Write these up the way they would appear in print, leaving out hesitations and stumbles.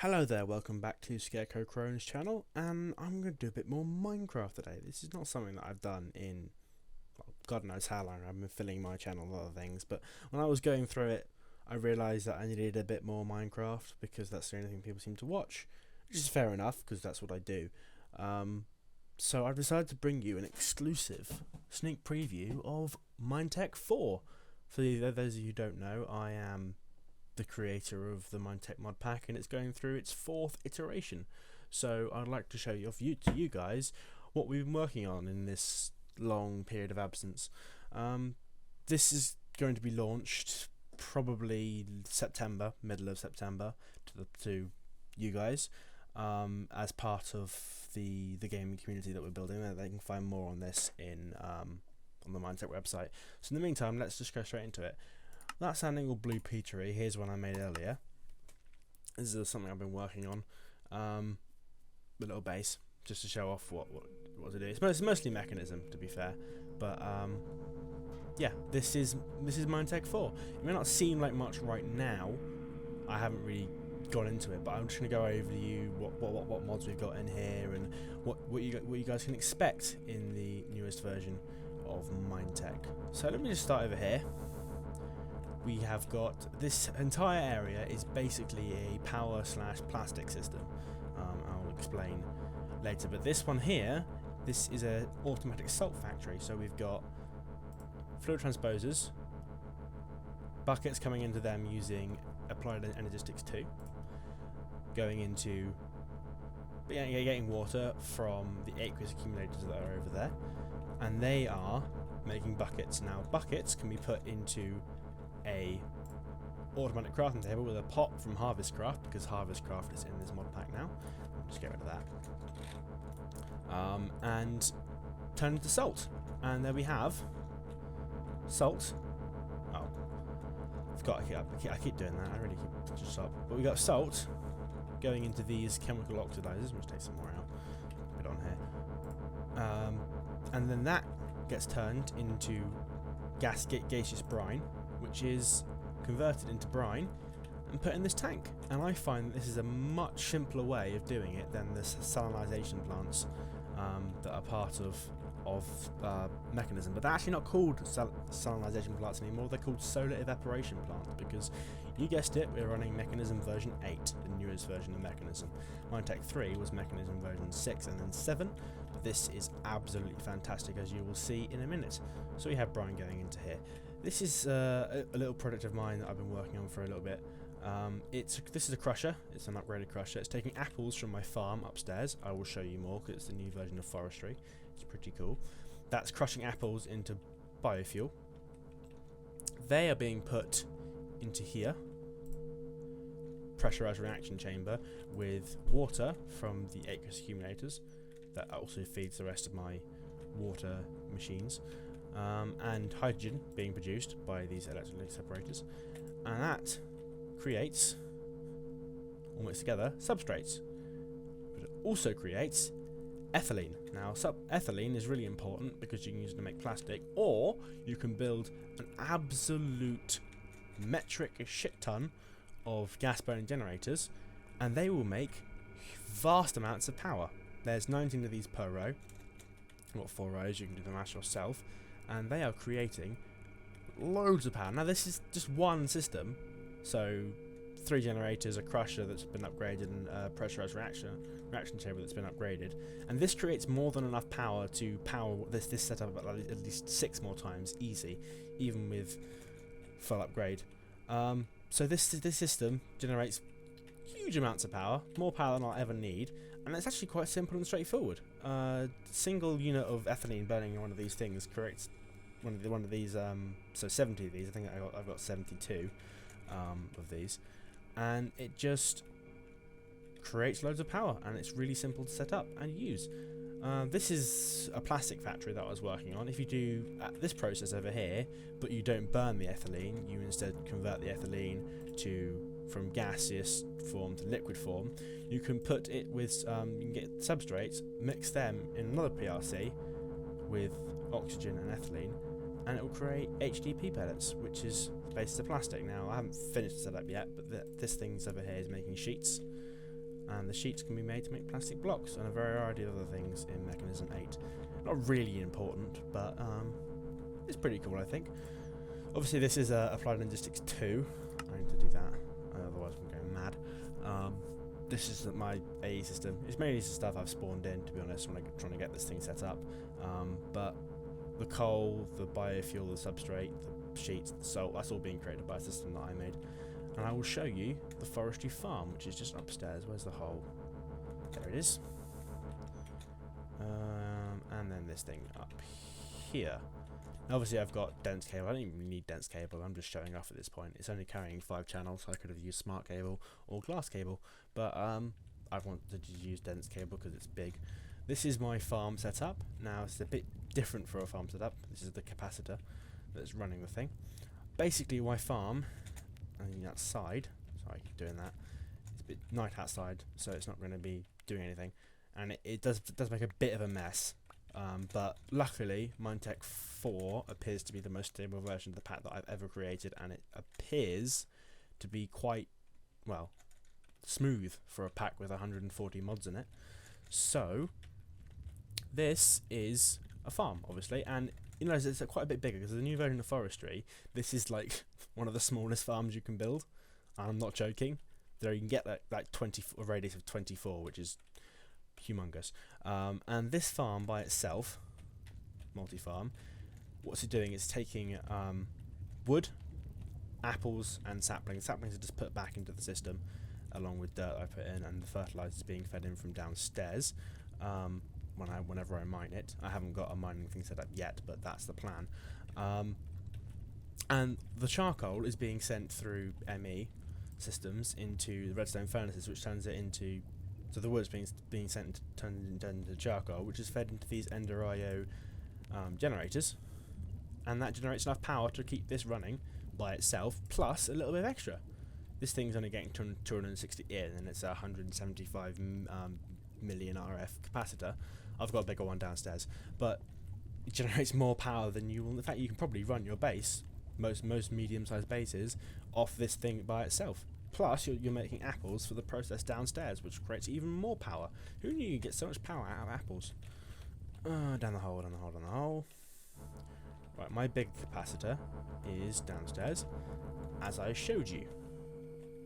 Hello there, welcome back to Scarecrow Crone's channel, and I'm going to do a bit more Minecraft today. This is not something that I've done in, well, God knows how long. I've been filling my channel with other things, but when I was going through it, I realised that I needed a bit more Minecraft, because that's the only thing people seem to watch, which is fair enough, because that's what I do. So I've decided to bring you an exclusive sneak preview of MineTek 4. For those of you who don't know, I am the creator of the MineTek mod pack, and it's going through its 4th iteration. So I'd like to show you guys what we've been working on in this long period of absence. This is going to be launched probably September, middle of September, to you guys, as part of the gaming community that we're building. They can find more on this in on the MineTek website. So in the meantime, let's just go straight into it. That sounding all blue petery, here's one I made earlier. This is something I've been working on. The little base, just to show off what to do. It's mostly mechanism, to be fair. But yeah, this is MineTek 4. It may not seem like much right now. I haven't really gone into it, but I'm just going to go over to you what mods we've got in here and what you guys can expect in the newest version of MineTek. So let me just start over here. We have got this entire area is basically a power/plastic system. I'll explain later, but this one here, this is an automatic salt factory. So we've got fluid transposers, buckets coming into them using applied energistics 2, going into getting water from the aqueous accumulators that are over there, and they are making buckets. Now buckets can be put into a automatic crafting table with a pot from HarvestCraft, because HarvestCraft is in this mod pack now. I'll just get rid of that. And turn into salt. And there we have salt. Oh, I keep doing that. I really keep just stop. But we got salt going into these chemical oxidizers. Let's take some more out. Put it on here. And then that gets turned into gaseous brine, which is converted into brine and put in this tank. And I find that this is a much simpler way of doing it than the salinisation plants that are part of mechanism. But they're actually not called salinisation plants anymore. They're called solar evaporation plants, because you guessed it, we're running mechanism version 8, the newest version of mechanism. MineTek 3 was mechanism version 6 and then 7, but this is absolutely fantastic, as you will see in a minute. So we have brine going into here. This is a little project of mine that I've been working on for a little bit. This is a crusher. It's an upgraded crusher. It's taking apples from my farm upstairs. I will show you more, because it's the new version of forestry. It's pretty cool. That's crushing apples into biofuel. They are being put into here, pressurized reaction chamber, with water from the aqueous accumulators. That also feeds the rest of my water machines. And hydrogen being produced by these electrolytic separators, and that creates, all mixed together, substrates. But it also creates ethylene. Now ethylene is really important, because you can use it to make plastic, or you can build an absolute metric shit ton of gas burning generators, and they will make vast amounts of power. There's 19 of these per row. I've got 4 rows, you can do the math yourself. And they are creating loads of power. Now this is just one system, so 3 generators, a crusher that's been upgraded, and a pressurized reaction chamber that's been upgraded, and this creates more than enough power to power this setup at least 6 more times easy, even with full upgrade. So this system generates huge amounts of power, more power than I'll ever need, and it's actually quite simple and straightforward. Single unit of ethylene burning in one of these things creates one of these. So 70 of these. I think I've got 72 of these, and it just creates loads of power, and it's really simple to set up and use. This is a plastic factory that I was working on. If you do this process over here, but you don't burn the ethylene, you instead convert the ethylene from gaseous form to liquid form, you can put it with, you can get substrates, mix them in another PRC with oxygen and ethylene, and it will create HDP pellets, which is based on plastic. Now, I haven't finished the setup yet, but this thing's over here is making sheets. and the sheets can be made to make plastic blocks and a variety of other things in Mechanism 8. Not really important, but it's pretty cool, I think. Obviously this is Applied Logistics 2. I need to do that, otherwise I'm going mad. This is my AE system. It's mainly some stuff I've spawned in, to be honest, when I'm trying to get this thing set up. But the coal, the biofuel, the substrate, the sheets, the salt, that's all being created by a system that I made. And I will show you the forestry farm, which is just upstairs. Where's the hole? There it is. And then this thing up here. Now obviously I've got dense cable. I don't even need dense cable. I'm just showing off at this point. It's only carrying 5 channels, so I could have used smart cable or glass cable. But I wanted to use dense cable because it's big. This is my farm setup. Now it's a bit different for a farm setup. This is the capacitor that's running the thing. Basically my farm, and outside, sorry, doing that. It's a bit night outside, so it's not going to be doing anything, and it does make a bit of a mess. But luckily, MineTek 4 appears to be the most stable version of the pack that I've ever created, and it appears to be quite, well, smooth for a pack with 140 mods in it. So this is a farm, obviously, and you know it's quite a bit bigger because the new version of forestry. This is like one of the smallest farms you can build. I'm not joking. There you can get like a radius of 24, which is humongous. And this farm by itself, multi-farm, what's it doing? It's taking wood, apples, and saplings. Saplings are just put back into the system, along with dirt I put in, and the fertilizer is being fed in from downstairs. Whenever I mine it, I haven't got a mining thing set up yet, but that's the plan. And the charcoal is being sent through ME systems into the redstone furnaces, which turns it into, so the wood's being sent turned into charcoal, which is fed into these Ender IO generators, and that generates enough power to keep this running by itself, plus a little bit of extra. This thing's only getting 260 in, and it's a 175 million RF capacitor. I've got a bigger one downstairs, but it generates more power than you will. In fact, you can probably run your base, most medium-sized bases, off this thing by itself. Plus, you're making apples for the process downstairs, which creates even more power. Who knew you get so much power out of apples? Down the hole, down the hole, down the hole. Right, my big capacitor is downstairs, as I showed you.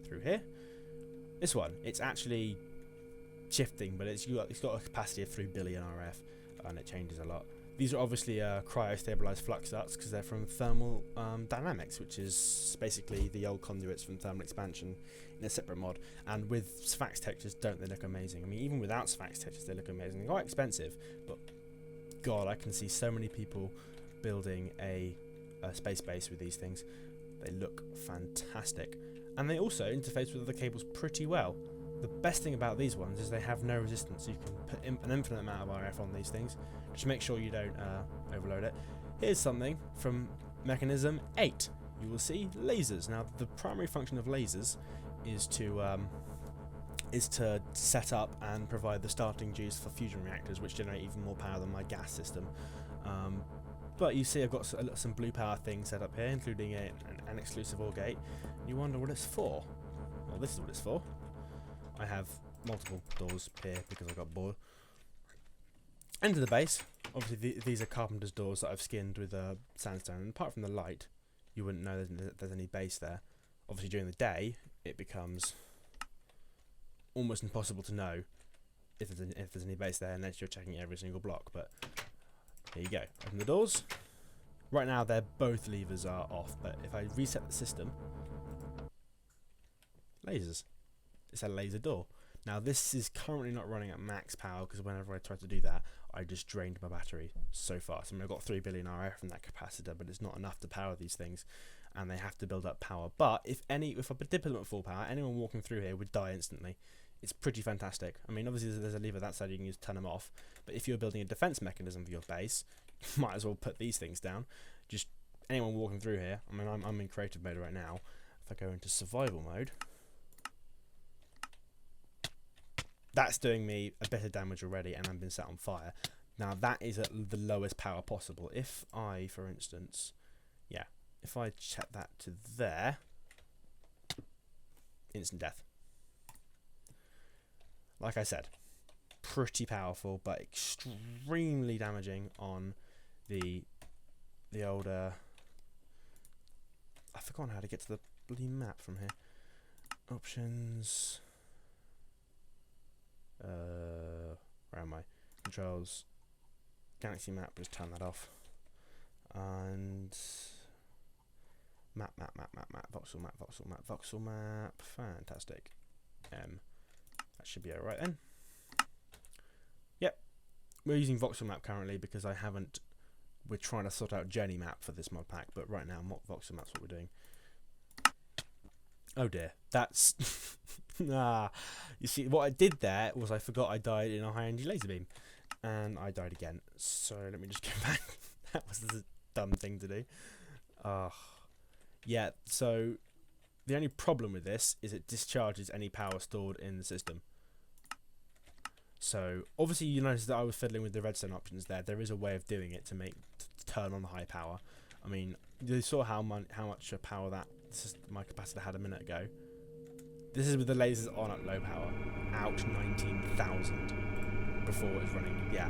Through here. This one, it's actually shifting, but it's got a capacity of 3 billion RF, and it changes a lot. These are obviously cryo-stabilized flux ducts because they're from thermal dynamics, which is basically the old conduits from thermal expansion in a separate mod. And with Sphax textures, don't they look amazing? I mean, even without Sphax textures, they look amazing. They're quite expensive, but God, I can see so many people building a space base with these things. They look fantastic, and they also interface with other cables pretty well. The best thing about these ones is they have no resistance. You can put an infinite amount of RF on these things. Just make sure you don't overload it. Here's something from Mechanism 8. You will see lasers. Now, the primary function of lasers is to set up and provide the starting juice for fusion reactors, which generate even more power than my gas system. But you see I've got some blue power things set up here, including an exclusive OR gate. You wonder what it's for. Well, this is what it's for. I have multiple doors here because I got bored. Enter the base. Obviously these are carpenter's doors that I've skinned with sandstone, and apart from the light you wouldn't know there's any base there. Obviously during the day it becomes almost impossible to know if there's any base there unless you're checking every single block, but here you go. Open the doors. Right now both levers are off, but if I reset the system, lasers. It's a laser door. Now this is currently not running at max power because whenever I try to do that, I just drained my battery so fast. I mean, I've got 3 billion RF from that capacitor, but it's not enough to power these things, and they have to build up power. But if I did put them at full power, anyone walking through here would die instantly. It's pretty fantastic. I mean, obviously there's a lever that side you can use to turn them off, but if you're building a defense mechanism for your base, you might as well put these things down. Just anyone walking through here. I mean, I'm in creative mode right now. If I go into survival mode, that's doing me a bit of damage already, and I've been set on fire. Now that is at the lowest power possible. If I, for instance, if I set that to there, instant death. like I said, pretty powerful, but extremely damaging on the older. I've forgotten how to get to the bloody map from here. Options. Where am I? Controls. Galaxy map. Just turn that off. And map. Voxel map. Fantastic. That should be alright then. Yep. We're using voxel map currently because we're trying to sort out journey map for this mod pack, but right now voxel map's what we're doing. Oh dear, that's you see what I did there was I forgot I died in a high energy laser beam, and I died again. So let me just go back. That was a dumb thing to do. Yeah, so the only problem with this is it discharges any power stored in the system. So obviously you notice that I was fiddling with the redstone options there. There is a way of doing it to turn on the high power. I mean, you saw how much power my capacitor had a minute ago. This is with the lasers on at low power. Out 19,000 before it was running. Yeah.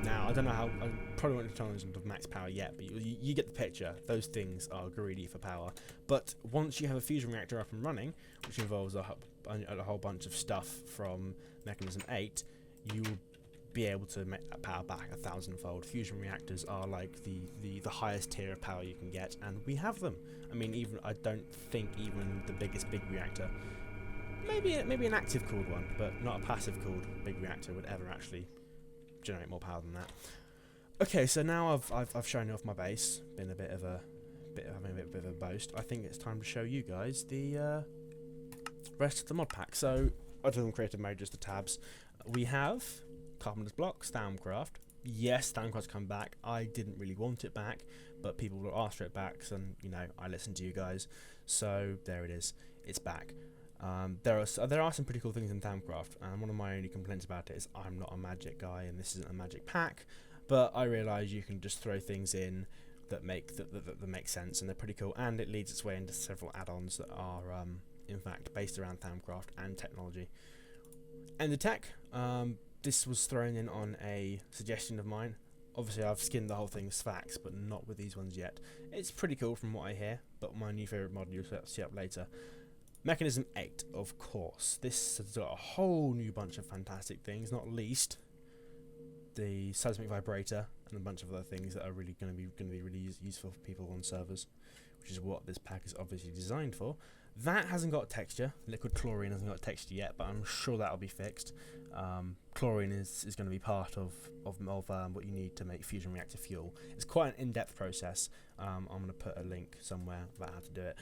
Now I don't know how. I probably won't challenge them to max power yet, but you get the picture. Those things are greedy for power. But once you have a fusion reactor up and running, which involves a whole bunch of stuff from Mechanism 8, you will be able to make that power back 1,000-fold. Fusion reactors are like the highest tier of power you can get, and we have them. I mean, I don't think even the biggest big reactor, maybe an active cooled one, but not a passive cooled big reactor would ever actually generate more power than that. Okay, so now I've shown you off my base, been having a bit of a boast. I think it's time to show you guys the rest of the mod pack. So other than creative mode, just the tabs. We have Carpenter's Block, DecoCraft. Yes, DecoCraft's come back. I didn't really want it back, but people will ask for it back, and I listened to you guys, so there it is. It's back. There are some pretty cool things in DecoCraft, and one of my only complaints about it is I'm not a magic guy, and this isn't a magic pack. But I realise you can just throw things in that make sense, and they're pretty cool. And it leads its way into several add-ons that are, in fact, based around DecoCraft and technology. And the tech, this was thrown in on a suggestion of mine. Obviously, I've skinned the whole thing as facts, but not with these ones yet. It's pretty cool from what I hear, but my new favourite mod you'll see up later. Mechanism 8, of course. This has got a whole new bunch of fantastic things, not least the seismic vibrator and a bunch of other things that are really going to be really useful for people on servers, which is what this pack is obviously designed for. That hasn't got texture. Liquid chlorine hasn't got texture yet, but I'm sure that'll be fixed. Chlorine is going to be part of what you need to make fusion reactor fuel. It's quite an in-depth process. I'm going to put a link somewhere about how to do it.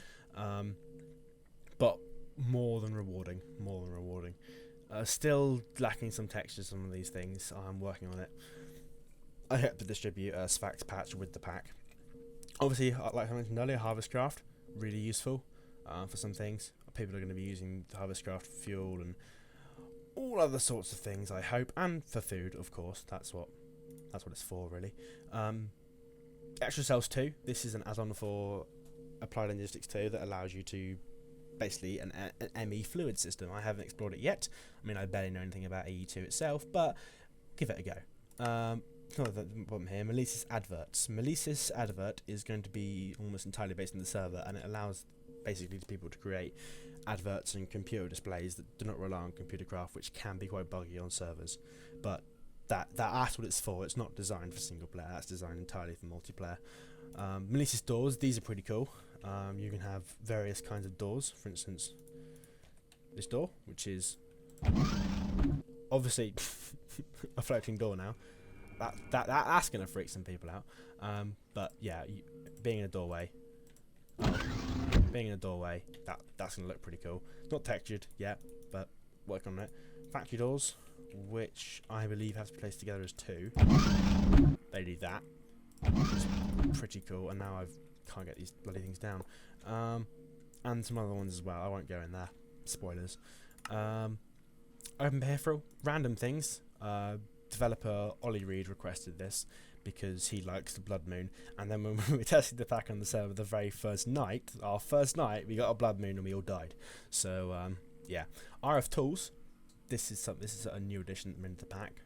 But more than rewarding. Still lacking some textures on some of these things. I'm working on it. I hope to distribute a Sfax patch with the pack. Obviously, like I mentioned earlier, HarvestCraft, really useful for some things. People are going to be using HarvestCraft fuel and all other sorts of things, I hope, and for food, of course. That's what it's for, really. Extra Cells 2. This is an add-on for Applied Logistics 2 that allows you to basically an ME fluid system. I haven't explored it yet. I mean, I barely know anything about AE2 itself, but give it a go. It's not the problem here. Melissus Adverts. Melissus Advert is going to be almost entirely based on the server, and it allows basically people to create adverts and computer displays that do not rely on computer craft, which can be quite buggy on servers. But that's what it's for. It's not designed for single player. That's designed entirely for multiplayer. Melissus doors. These are pretty cool. You can have various kinds of doors. For instance, this door, which is obviously a floating door now. That's gonna freak some people out. But yeah, being in a doorway, that's gonna look pretty cool. It's not textured yet, but work on it. Factory doors, which I believe have to be placed together as 2. They do that, which is pretty cool. And now I can't get these bloody things down. And some other ones as well. I won't go in there. Spoilers. Open peripheral, random things. Developer Ollie Reed requested this because he likes the Blood Moon, and then when we were testing the pack on the server the very first night, we got a Blood Moon and we all died. So yeah, RF Tools. this is a new addition into the pack.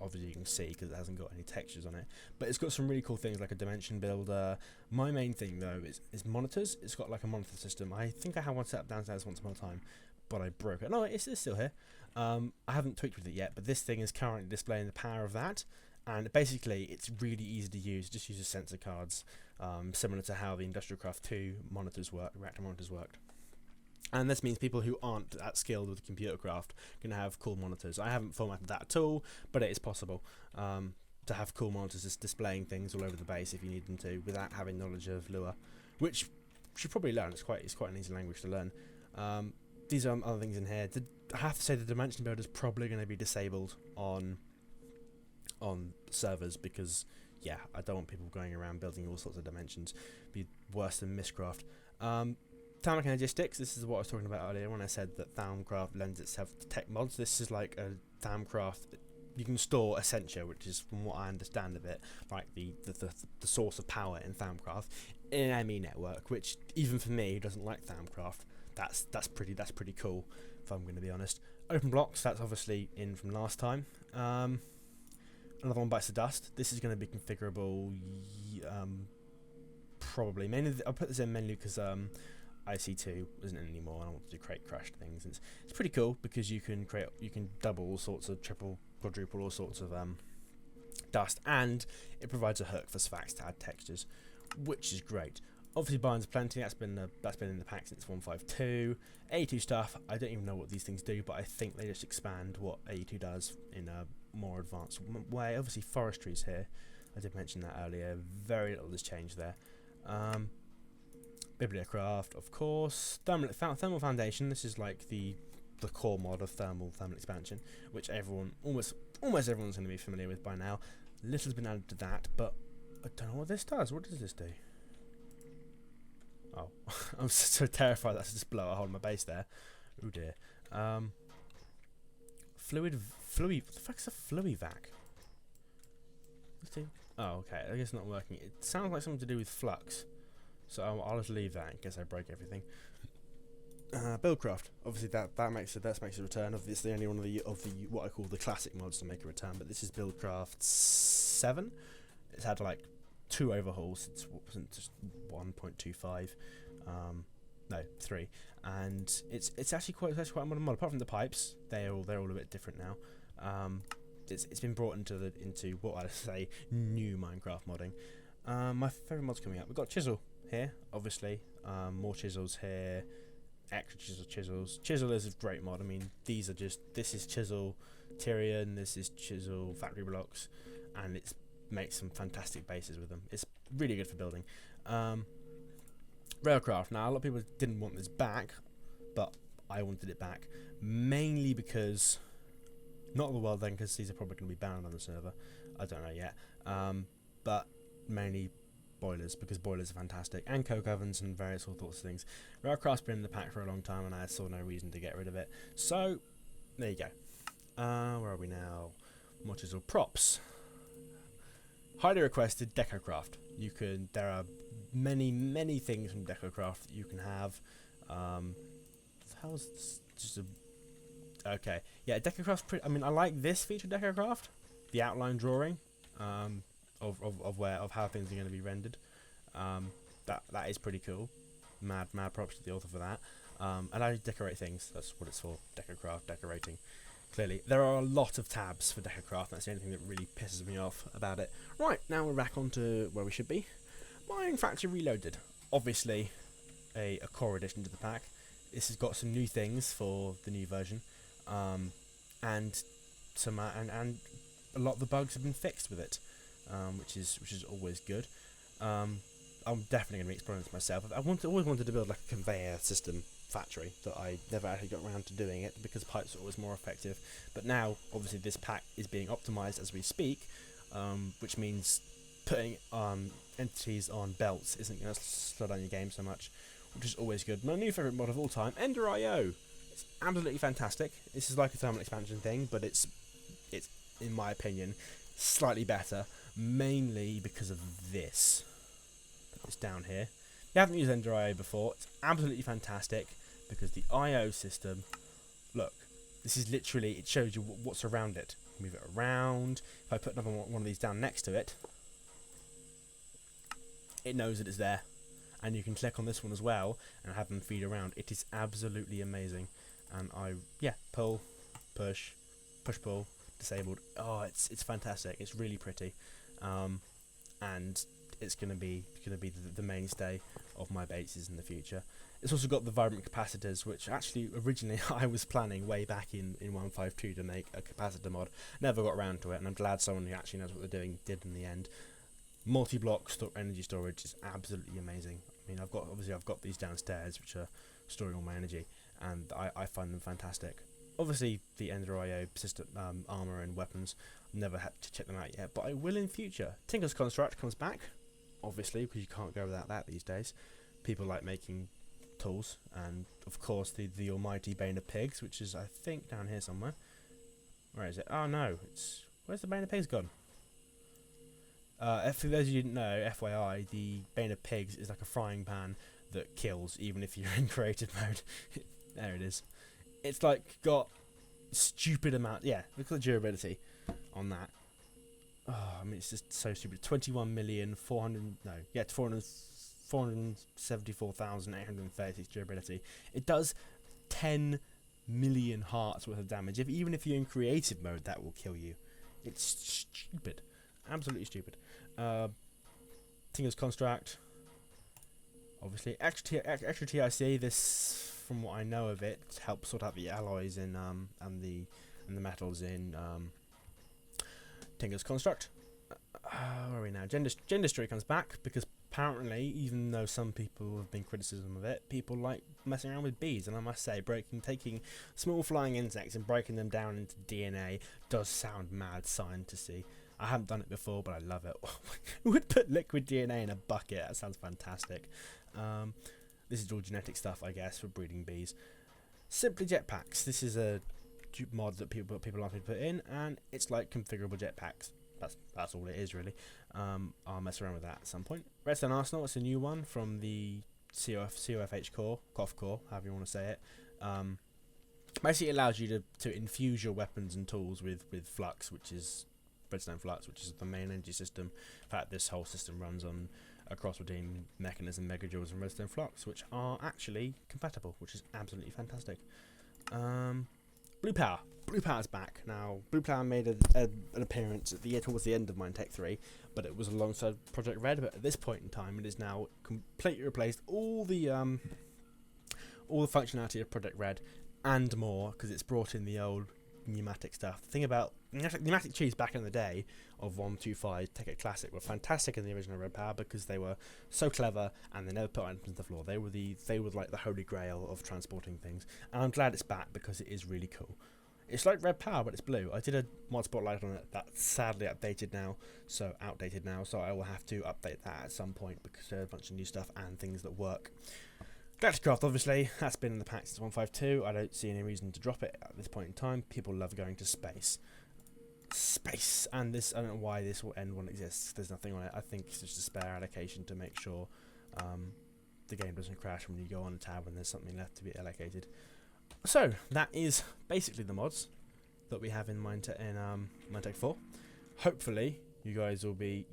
Obviously you can see because it hasn't got any textures on it, but it's got some really cool things like a dimension builder. My main thing though is monitors. It's got like a monitor system. I think I had one set up downstairs once upon a time, but I broke it. No, it's still here. I haven't tweaked with it yet, but this thing is currently displaying the power of that, and basically it's really easy to use. It just uses sensor cards, similar to how the DecoCraft 2 monitors work, reactor monitors worked. And this means people who aren't that skilled with ComputerCraft can have cool monitors. I haven't formatted that at all, but it is possible to have cool monitors just displaying things all over the base if you need them to, without having knowledge of Lua, which you should probably learn. It's quite an easy language to learn. These are other things in here. I have to say the dimension builder is probably going to be disabled on servers because, yeah, I don't want people going around building all sorts of dimensions. It'd be worse than Mistcraft. Thermal Logistics, this is what I was talking about earlier when I said that ThermalCraft lends itself to tech mods. This is like a ThermalCraft. You can store Essentia, which is, from what I understand of it, like the source of power in ThermalCraft, in an ME network, which even for me who doesn't like ThermalCraft, that's pretty cool, if I'm going to be honest. Open blocks, that's obviously in from last time. Another one bites the dust. This is going to be configurable, probably. Mainly, I'll put this in mainly because IC2 isn't in anymore, and I want to do create crashed things. It's pretty cool because you can double all sorts of triple, quadruple all sorts of dust, and it provides a hook for Sphax to add textures, which is great. Obviously, binds plenty. That's been in the pack since 1.5.2. AE2 stuff. I don't even know what these things do, but I think they just expand what AE2 does in a more advanced way. Obviously, forestry's here. I did mention that earlier. Very little has changed there. BuildCraft, of course. Thermal Foundation. This is like the core mod of thermal expansion, which almost everyone's going to be familiar with by now. Little's been added to that, but I don't know what this does. What does this do? Oh, I'm so terrified that's just blow a hole in my base there. Oh dear. What the fuck's a fluivac? Oh, okay. I guess it's not working. It sounds like something to do with flux. So I'll just leave that in case I break everything. BuildCraft, obviously that makes a return. Obviously, it's the only one of the what I call the classic mods to make a return. But this is BuildCraft 7. It's had like 2 overhauls since just 1.25. No, 3, and it's actually quite a modern mod. Apart from the pipes, they're all a bit different now. It's been brought into what I say new Minecraft modding. My favourite mod's coming up. We've got Chisel here, obviously. More chisels here. Extra chisels. Chisel is a great mod. I mean, this is Chisel Tyrion, this is Chisel Factory Blocks, and it makes some fantastic bases with them. It's really good for building. Railcraft. Now, a lot of people didn't want this back, but I wanted it back. Mainly because, not the world then, because these are probably going to be banned on the server. I don't know yet. But mainly boilers, because boilers are fantastic, and coke ovens and various all sorts of things. Railcraft's been in the pack for a long time, and I saw no reason to get rid of it. So, there you go. Where are we now? More chisel props. Highly requested DecoCraft. There are many things from DecoCraft that you can have. How's just a okay? Yeah, DecoCraft's pretty. I mean, I like this feature of DecoCraft, the outline drawing of how things are going to be rendered. That is pretty cool. Mad props to the author for that. And I decorate things. That's what it's for. DecoCraft decorating. Clearly, there are a lot of tabs for DecoCraft. That's the only thing that really pisses me off about it. Right, now we're back onto where we should be. Mine Factory Reloaded. Obviously, a core addition to the pack. This has got some new things for the new version, and a lot of the bugs have been fixed with it, which is always good. I'm definitely going to be exploring this myself. I always wanted to build like a conveyor system factory, that I never actually got around to doing it because pipes are always more effective. But now, obviously, this pack is being optimized as we speak, which means putting entities on belts isn't going to slow down your game so much, which is always good. My new favourite mod of all time, Ender.io. It's absolutely fantastic. This is like a thermal expansion thing, but it's in my opinion slightly better, mainly because of this. Put this down here. If you haven't used Ender.io before, it's absolutely fantastic because the IO system, look, This is literally, it shows you what's around it. Move it around. If I put another one of these down next to it, it knows that it's there. And you can click on this one as well and have them feed around. It is absolutely amazing. And pull, push, pull, disabled. Oh, it's fantastic. It's really pretty, and it's gonna be the mainstay of my bases in the future. It's also got the vibrant capacitors, which actually originally I was planning way back in 1.5.2 to make a capacitor mod. Never got around to it, and I'm glad someone who actually knows what they're doing did in the end. Multi-block energy storage is absolutely amazing. I mean, I've got these downstairs which are storing all my energy, and I find them fantastic. Obviously, the Ender IO system, armor and weapons, never had to check them out yet, but I will in future. Tinker's Construct comes back, obviously, because you can't go without that these days. People like making tools, and of course the almighty Bane of Pigs, which is I think down here somewhere. Where is it? Oh no, where's the Bane of Pigs gone? For those of you who didn't know, FYI, the Bane of Pigs is like a frying pan that kills even if you're in creative mode. There it is. It's like got stupid amount. Yeah, look at the durability on that. Oh, I mean, it's just so stupid. 474,836 durability. It does 10 million hearts worth of damage. Even if you're in creative mode, that will kill you. It's stupid. Absolutely stupid. Tinker's Construct. Obviously, extra TIC. This, from what I know of it, helps sort out the alloys and the metals in Tinker's Construct. Where are we now? Gendistry comes back because apparently, even though some people have been criticism of it, people like messing around with bees, and I must say, taking small flying insects and breaking them down into DNA does sound mad scientisty. I haven't done it before, but I love it. Who would put liquid DNA in a bucket? That sounds fantastic. This is all genetic stuff, I guess, for breeding bees. Simply jetpacks. This is a mod that people like to put in, and it's like configurable jetpacks. That's all it is, really. I'll mess around with that at some point. Redstone Arsenal. It's a new one from the COFH core, COF core, however you want to say it. Basically, it allows you to infuse your weapons and tools with flux, which is Redstone Flux, which is the main energy system. In fact, this whole system runs on a cross between Mechanism, Megajoules, and Redstone Flux, which are actually compatible, which is absolutely fantastic. Blue Power. Blue Power's back. Now, Blue Power made an appearance towards the end of MineTek 3, but it was alongside Project Red. But at this point in time, it has now completely replaced all the functionality of Project Red and more, because it's brought in the old pneumatic stuff. The thing about pneumatic cheese back in the day of 1.2.5 Tech It Classic were fantastic in the original Red Power because they were so clever and they never put items on the floor. They were like the holy grail of transporting things, and I'm glad it's back because it is really cool. It's like Red Power, but it's blue. I did a mod spotlight on it that's sadly outdated now, so I will have to update that at some point because there's a bunch of new stuff and things that work. DecoCraft, obviously, that's been in the pack since 1.5.2. I don't see any reason to drop it at this point in time. People love going to space. And this, I don't know why this end one exists. There's nothing on it. I think it's just a spare allocation to make sure the game doesn't crash when you go on a tab and there's something left to be allocated. So that is basically the mods that we have in MineTek 4. Hopefully, you guys will be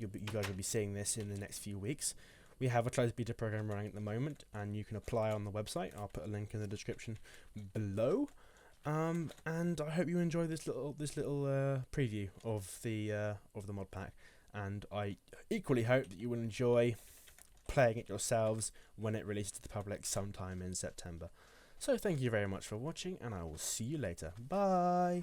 seeing this in the next few weeks. We have a closed beta program running at the moment, and you can apply on the website. I'll put a link in the description below. And I hope you enjoy this little preview of the mod pack. And I equally hope that you will enjoy playing it yourselves when it releases to the public sometime in September. So thank you very much for watching, and I will see you later. Bye.